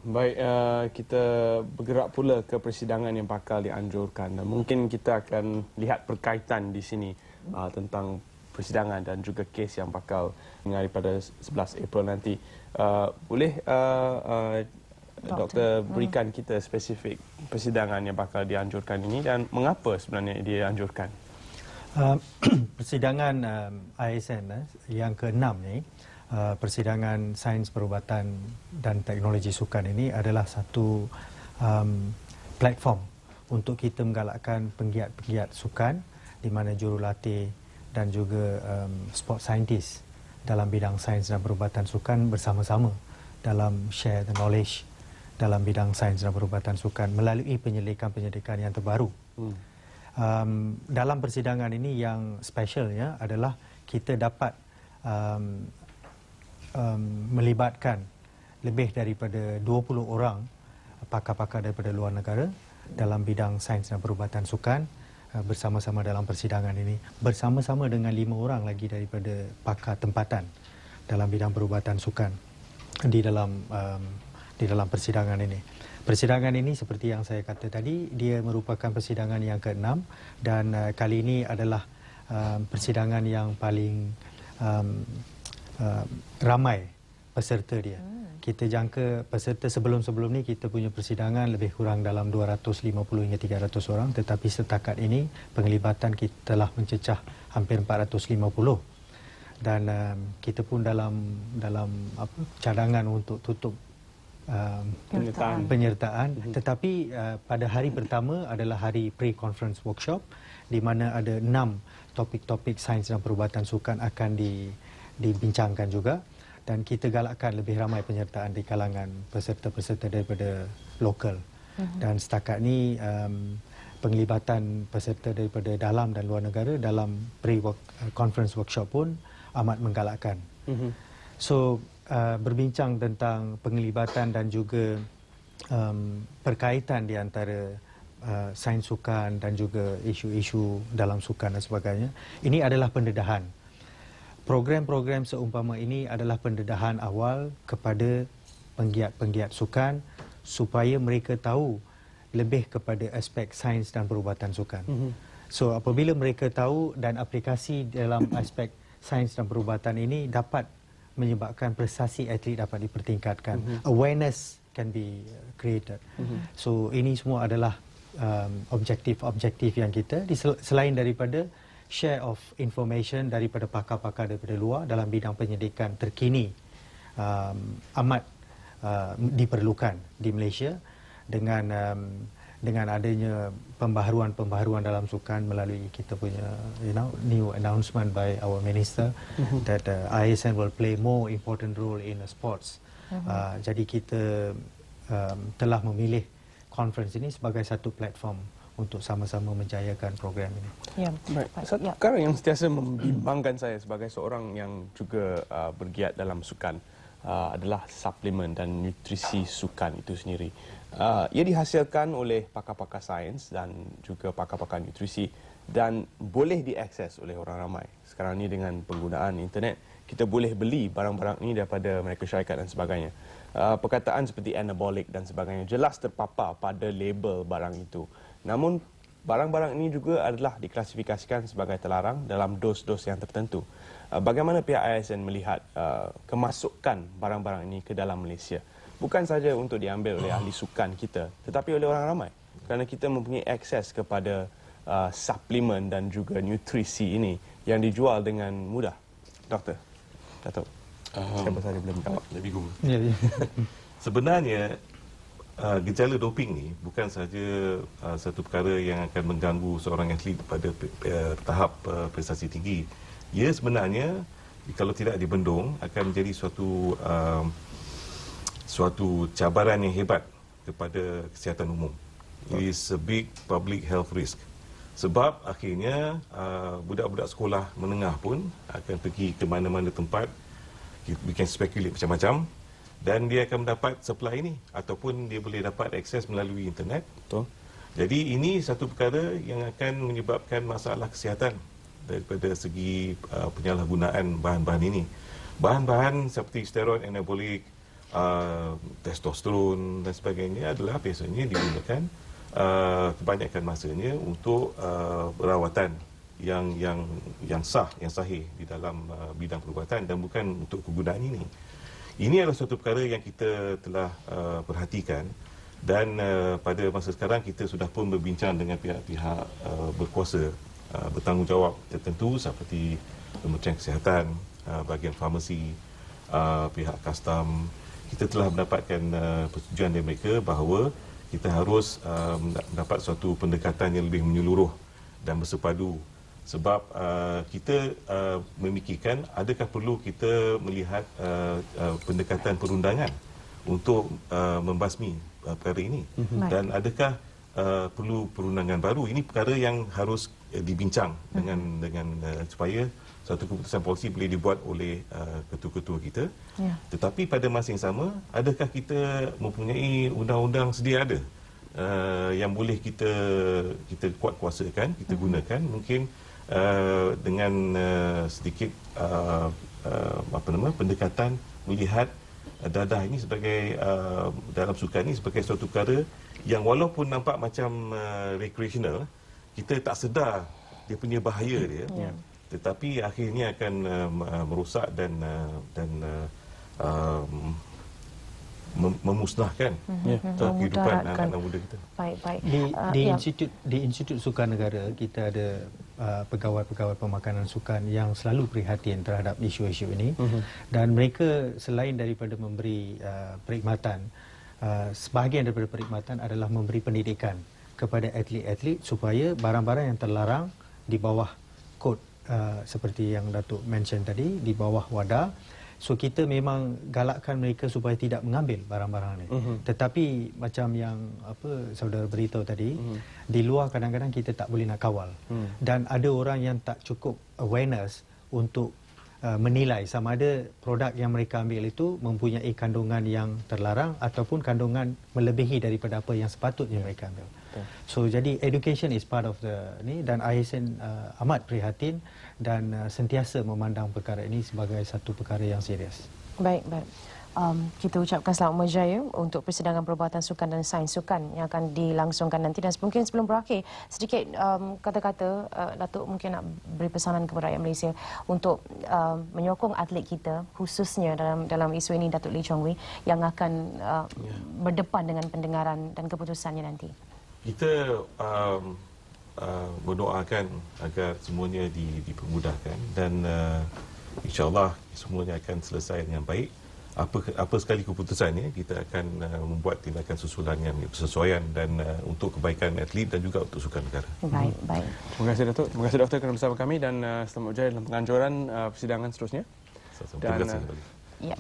Baik, kita bergerak pula ke persidangan yang bakal dianjurkan. Dan mungkin kita akan lihat perkaitan di sini tentang persidangan dan juga kes yang bakal mengenai pada 11 April nanti. Boleh Doktor berikan kita spesifik persidangan yang bakal dianjurkan ini dan mengapa sebenarnya dianjurkan? Persidangan ISN yang ke-6 ni, persidangan sains perubatan dan teknologi sukan ini adalah satu platform untuk kita menggalakkan penggiat-penggiat sukan di mana jurulatih dan juga sport scientist dalam bidang sains dan perubatan sukan bersama-sama dalam share the knowledge dalam bidang sains dan perubatan sukan melalui penyelidikan-penyelidikan yang terbaru. Dalam persidangan ini yang specialnya adalah kita dapat melibatkan lebih daripada 20 orang pakar-pakar daripada luar negara dalam bidang sains dan perubatan sukan bersama-sama dalam persidangan ini, bersama-sama dengan 5 orang lagi daripada pakar tempatan dalam bidang perubatan sukan di dalam persidangan ini. Persidangan ini seperti yang saya kata tadi, dia merupakan persidangan yang ke-6 dan kali ini adalah persidangan yang paling ramai peserta dia. Kita jangka peserta sebelum-sebelum ni kita punya persidangan lebih kurang dalam 250 hingga 300 orang, tetapi setakat ini penglibatan kita telah mencecah hampir 450 dan kita pun dalam cadangan untuk tutup penyertaan. Tetapi pada hari pertama adalah hari pre-conference workshop di mana ada 6 topik-topik sains dan perubatan sukan akan dibincangkan juga dan kita galakkan lebih ramai penyertaan di kalangan peserta-peserta daripada lokal. Dan setakat ni penglibatan peserta daripada dalam dan luar negara dalam pre-conference workshop pun amat menggalakkan. So berbincang tentang penglibatan dan juga perkaitan di antara sains sukan dan juga isu-isu dalam sukan dan sebagainya. Ini adalah pendedahan. Program-program seumpama ini adalah pendedahan awal kepada penggiat-penggiat sukan supaya mereka tahu lebih kepada aspek sains dan perubatan sukan. So apabila mereka tahu dan aplikasi dalam aspek sains dan perubatan ini dapat menyebabkan prestasi atlet dapat dipertingkatkan. Awareness can be created. So ini semua adalah objektif-objektif yang kita selain daripada share of information daripada pakar-pakar daripada luar dalam bidang penyelidikan terkini amat diperlukan di Malaysia dengan adanya pembaharuan dalam sukan melalui kita punya new announcement by our minister that ISN will play more important role in sports. Jadi kita telah memilih conference ini sebagai satu platform untuk sama-sama menjayakan program ini. Ya, baik. Satu perkara yang sentiasa membimbangkan saya sebagai seorang yang juga bergiat dalam sukan adalah suplemen dan nutrisi sukan itu sendiri. Ia dihasilkan oleh pakar-pakar sains dan juga pakar-pakar nutrisi dan boleh diakses oleh orang ramai. Sekarang ni dengan penggunaan internet, kita boleh beli barang-barang ini daripada Amerika Syarikat dan sebagainya. Perkataan seperti anabolic dan sebagainya jelas terpapar pada label barang itu. Namun barang-barang ini juga adalah diklasifikasikan sebagai terlarang dalam dos-dos yang tertentu. Bagaimana pihak ISN melihat kemasukan barang-barang ini ke dalam Malaysia? Bukan saja untuk diambil oleh ahli sukan kita, tetapi oleh orang ramai. Kerana kita mempunyai akses kepada suplemen dan juga nutrisi ini yang dijual dengan mudah. Doktor, Datuk, siapa sahaja boleh menjawab. Lebih guna. Sebenarnya, gejala doping ni bukan saja satu perkara yang akan mengganggu seorang atlet pada tahap prestasi tinggi. Ia sebenarnya, kalau tidak dibendung, akan menjadi suatu cabaran yang hebat kepada kesihatan umum. It is a big public health risk. Sebab akhirnya budak-budak sekolah menengah pun akan pergi ke mana-mana tempat, we can speculate macam-macam, dan dia akan mendapat supply ini ataupun dia boleh dapat akses melalui internet. Betul. Jadi ini satu perkara yang akan menyebabkan masalah kesihatan daripada segi penyalahgunaan bahan-bahan ini. Bahan-bahan seperti steroid anabolik, testosteron dan sebagainya adalah biasanya digunakan kebanyakan masanya untuk perawatan yang sahih di dalam bidang perubatan dan bukan untuk kegunaan ini. Ini adalah suatu perkara yang kita telah perhatikan dan pada masa sekarang kita sudah pun berbincang dengan pihak-pihak berkuasa bertanggungjawab tertentu seperti Kementerian Kesihatan, bahagian farmasi, pihak kastam. Kita telah mendapatkan persetujuan dari mereka bahawa kita harus mendapat suatu pendekatan yang lebih menyeluruh dan bersepadu sebab kita memikirkan adakah perlu kita melihat pendekatan perundangan untuk membasmi perkara ini dan adakah perlu perundangan baru. Ini perkara yang harus dibincang dengan supaya satu keputusan polisi boleh dibuat oleh ketua-ketua kita. Tetapi pada masa yang sama, adakah kita mempunyai undang-undang sedia ada yang boleh kita kuat kuasakan, kita gunakan mungkin dengan sedikit pendekatan melihat dadah ini sebagai dalam sukan ini sebagai suatu perkara yang walaupun nampak macam recreational, kita tak sedar dia punya bahaya dia. Tetapi akhirnya akan merosak dan memusnahkan kehidupan anak-anak muda kita. Baik. Di Institut Sukan Negara kita ada pegawai-pegawai pemakanan sukan yang selalu prihatin terhadap isu-isu ini dan mereka selain daripada memberi perkhidmatan, sebahagian daripada perkhidmatan adalah memberi pendidikan kepada atlet-atlet supaya barang-barang yang terlarang di bawah kod seperti yang Datuk mention tadi, di bawah WADA. So kita memang galakkan mereka supaya tidak mengambil barang-barang ini. Tetapi macam yang saudara beritahu tadi, di luar kadang-kadang kita tak boleh nak kawal. Dan ada orang yang tak cukup awareness untuk menilai sama ada produk yang mereka ambil itu mempunyai kandungan yang terlarang ataupun kandungan melebihi daripada apa yang sepatutnya mereka ambil. So jadi education is part of the ni dan ASN amat prihatin dan sentiasa memandang perkara ini sebagai satu perkara yang serius. Baik. Kita ucapkan selamat berjaya untuk persidangan perubatan sukan dan sains sukan yang akan dilangsungkan nanti. Dan mungkin sebelum berakhir, sedikit kata-kata Datuk mungkin nak beri pesanan kepada rakyat Malaysia untuk menyokong atlet kita, khususnya dalam isu ini Datuk Lee Chong Wei yang akan berdepan dengan pendengaran dan keputusannya nanti. Kita berdoakan agar semuanya dipermudahkan dan insya-Allah semuanya akan selesai dengan baik. Apa sekali keputusannya, kita akan membuat tindakan susulan yang bersesuaian dan untuk kebaikan atlet dan juga untuk sukan negara. Baik. Terima kasih Datuk. Terima kasih Doktor kerana bersama kami dan selamat berjaya dalam penganjuran persidangan seterusnya. Terima kasih kembali. Ya.